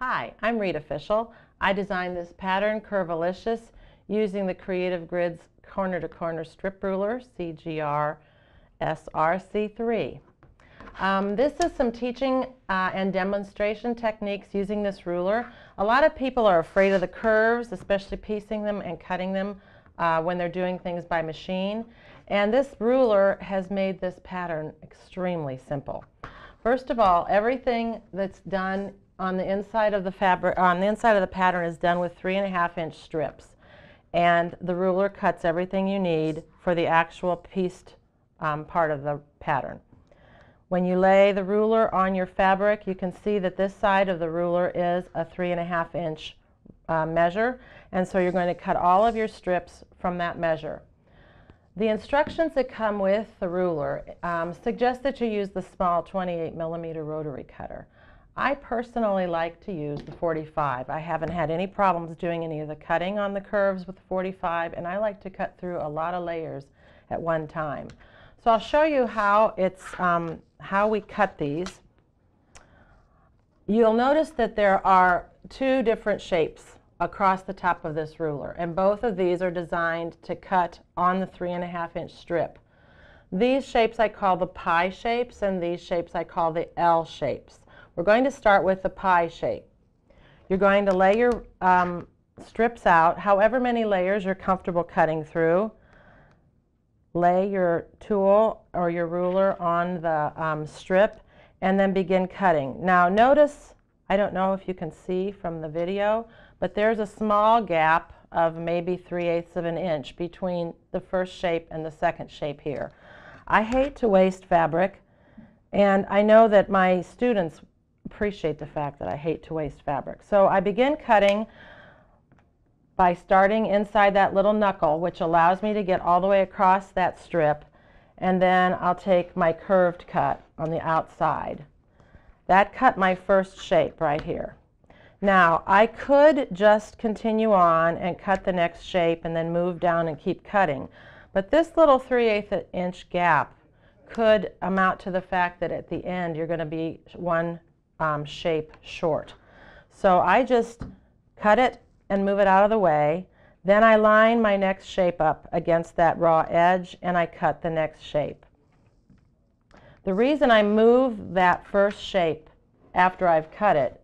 Hi, I'm Rita Fischel. I designed this pattern, Curvilicious, using the Creative Grids corner-to-corner strip ruler, CGRSRC3. This is some teaching and demonstration techniques using this ruler. A lot of people are afraid of the curves, especially piecing them and cutting them when they're doing things by machine. And this ruler has made this pattern extremely simple. First of all, everything that's done on the inside of the fabric, on the inside of the pattern, is done with 3.5-inch strips, and the ruler cuts everything you need for the actual pieced part of the pattern. When you lay the ruler on your fabric, you can see that this side of the ruler is a 3.5-inch measure, and so you're going to cut all of your strips from that measure. The instructions that come with the ruler suggest that you use the small 28mm rotary cutter. I personally like to use the 45. I haven't had any problems doing any of the cutting on the curves with the 45, and I like to cut through a lot of layers at one time. So I'll show you how how we cut these. You'll notice that there are two different shapes across the top of this ruler, and both of these are designed to cut on the 3.5-inch strip. These shapes I call the pie shapes, and these shapes I call the L shapes. We're going to start with the pie shape. You're going to lay your strips out, however many layers you're comfortable cutting through. Lay your tool or your ruler on the strip and then begin cutting. Now notice, I don't know if you can see from the video, but there's a small gap of maybe 3/8 of an inch between the first shape and the second shape here. I hate to waste fabric, and I know that my students appreciate the fact that I hate to waste fabric. So I begin cutting by starting inside that little knuckle, which allows me to get all the way across that strip, and then I'll take my curved cut on the outside. That cut my first shape right here. Now I could just continue on and cut the next shape and then move down and keep cutting, but this little 3/8 inch gap could amount to the fact that at the end you're going to be one shape short. So I just cut it and move it out of the way. Then I line my next shape up against that raw edge and I cut the next shape. The reason I move that first shape after I've cut it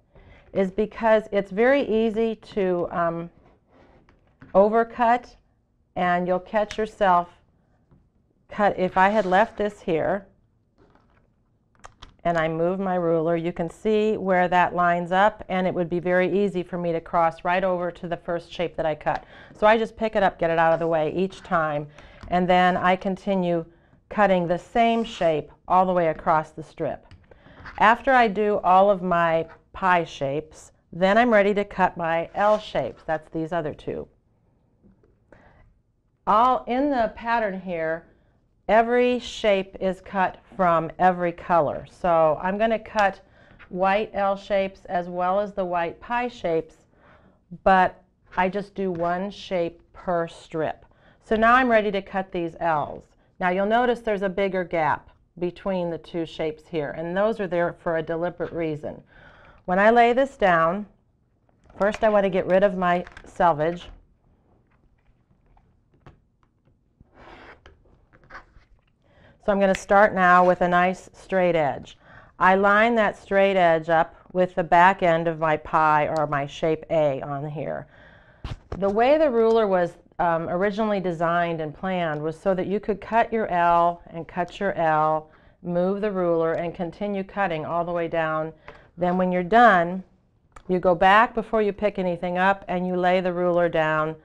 is because it's very easy to overcut, and you'll catch yourself cut. If I had left this here and I move my ruler, you can see where that lines up, and it would be very easy for me to cross right over to the first shape that I cut. So I just pick it up, get it out of the way each time, and then I continue cutting the same shape all the way across the strip. After I do all of my pie shapes, then I'm ready to cut my L shapes. That's these other two. All in the pattern here, every shape is cut from every color. So I'm going to cut white L shapes as well as the white pie shapes, but I just do one shape per strip. So now I'm ready to cut these L's. Now you'll notice there's a bigger gap between the two shapes here, and those are there for a deliberate reason. When I lay this down, first I want to get rid of my selvage. So I'm going to start now with a nice straight edge. I line that straight edge up with the back end of my pie or my shape A on here. The way the ruler was originally designed and planned was so that you could cut your L and cut your L, move the ruler, and continue cutting all the way down. Then when you're done, you go back before you pick anything up and you lay the ruler down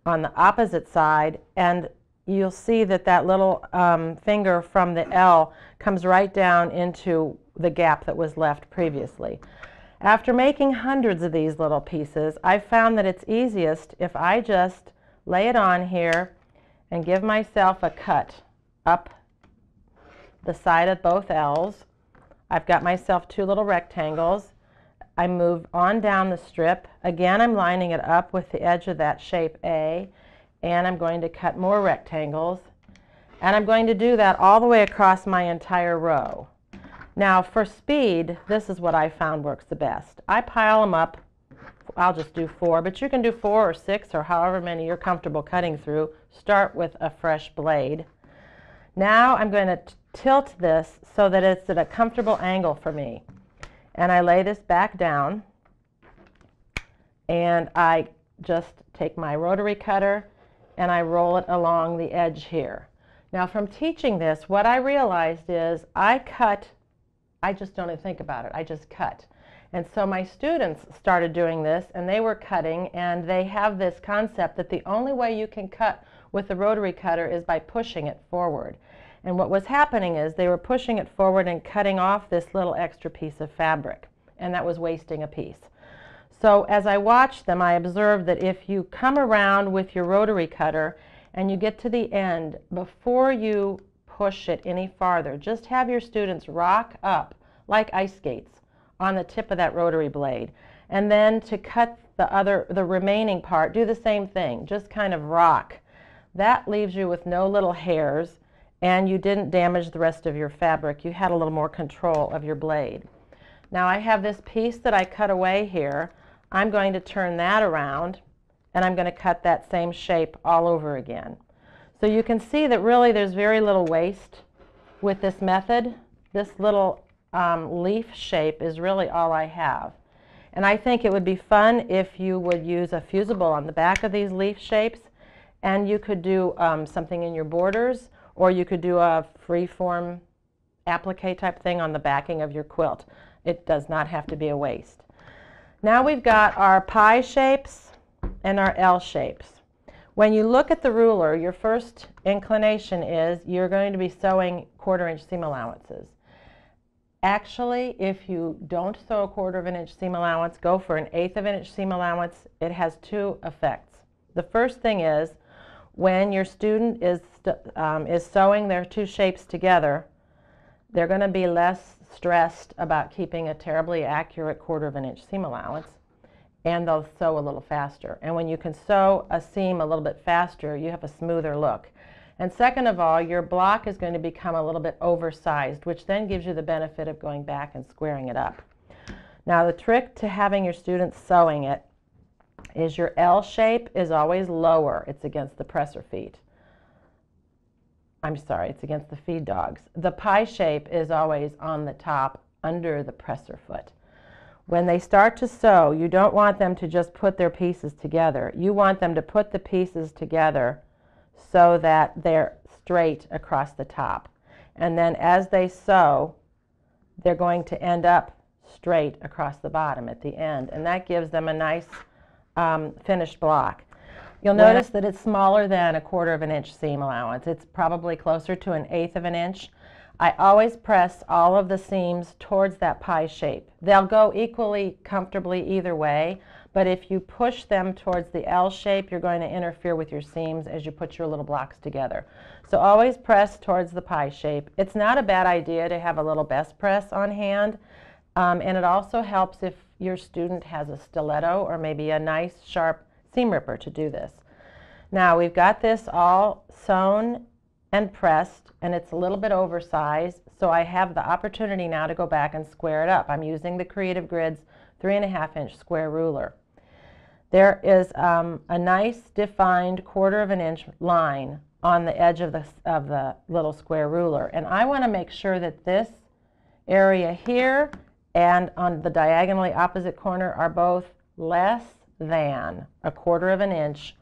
on the opposite side, and you'll see that that little finger from the L comes right down into the gap that was left previously. After making hundreds of these little pieces, I've found that it's easiest if I just lay it on here and give myself a cut up the side of both L's. I've got myself two little rectangles. I move on down the strip. Again, I'm lining it up with the edge of that shape A, and I'm going to cut more rectangles, and I'm going to do that all the way across my entire row. Now for speed, this is what I found works the best. I pile them up. I'll just do 4, but you can do 4 or 6 or however many you're comfortable cutting through. Start with a fresh blade. Now I'm going to tilt this so that it's at a comfortable angle for me. And I lay this back down, and I just take my rotary cutter and I roll it along the edge here. Now from teaching this, what I realized is I just don't even think about it, I just cut. And so my students started doing this, and they were cutting, and they have this concept that the only way you can cut with the rotary cutter is by pushing it forward. And what was happening is they were pushing it forward and cutting off this little extra piece of fabric, and that was wasting a piece. So as I watched them, I observed that if you come around with your rotary cutter and you get to the end, before you push it any farther, just have your students rock up like ice skates on the tip of that rotary blade. And then to cut the remaining part, do the same thing, just kind of rock. That leaves you with no little hairs, and you didn't damage the rest of your fabric. You had a little more control of your blade. Now I have this piece that I cut away here. I'm going to turn that around, and I'm going to cut that same shape all over again. So you can see that really there's very little waste with this method. This little leaf shape is really all I have. And I think it would be fun if you would use a fusible on the back of these leaf shapes, and you could do something in your borders, or you could do a free-form applique type thing on the backing of your quilt. It does not have to be a waste. Now we've got our pie shapes and our L shapes. When you look at the ruler, your first inclination is you're going to be sewing 1/4 inch seam allowances. Actually, if you don't sew a 1/4 inch seam allowance, go for an 1/8 of an inch seam allowance. It has 2 effects. The first thing is when your student is sewing their 2 shapes together, they're going to be less stressed about keeping a terribly accurate 1/4 inch seam allowance, and they'll sew a little faster. And when you can sew a seam a little bit faster, you have a smoother look. And second of all, your block is going to become a little bit oversized, which then gives you the benefit of going back and squaring it up. Now the trick to having your students sewing it is your L shape is always lower. It's against the presser feet. I'm sorry, it's against the feed dogs. The pie shape is always on the top under the presser foot. When they start to sew, you don't want them to just put their pieces together. You want them to put the pieces together so that they're straight across the top. And then as they sew, they're going to end up straight across the bottom at the end. And that gives them a nice finished block. You'll notice that it's smaller than a 1/4 inch seam allowance. It's probably closer to an 1/8 of an inch. I always press all of the seams towards that pie shape. They'll go equally comfortably either way, but if you push them towards the L shape, you're going to interfere with your seams as you put your little blocks together. So always press towards the pie shape. It's not a bad idea to have a little best press on hand, and it also helps if your student has a stiletto or maybe a nice sharp seam ripper to do this. Now we've got this all sewn and pressed, and it's a little bit oversized, so I have the opportunity now to go back and square it up. I'm using the Creative Grids 3.5 inch square ruler. There is a nice defined 1/4 inch line on the edge of the little square ruler, and I want to make sure that this area here and on the diagonally opposite corner are both less than a 1/4 inch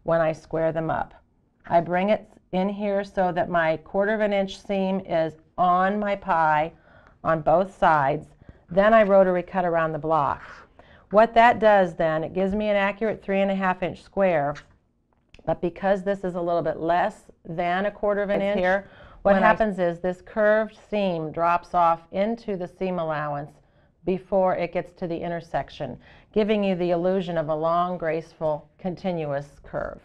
when I square them up. I bring it in here so that my 1/4 inch seam is on my pie on both sides. Then I rotary cut around the block. What that does then, it gives me an accurate 3.5 inch square, but because this is a little bit less than a 1/4 inch here, what happens is this curved seam drops off into the seam allowance before it gets to the intersection, giving you the illusion of a long, graceful, continuous curve.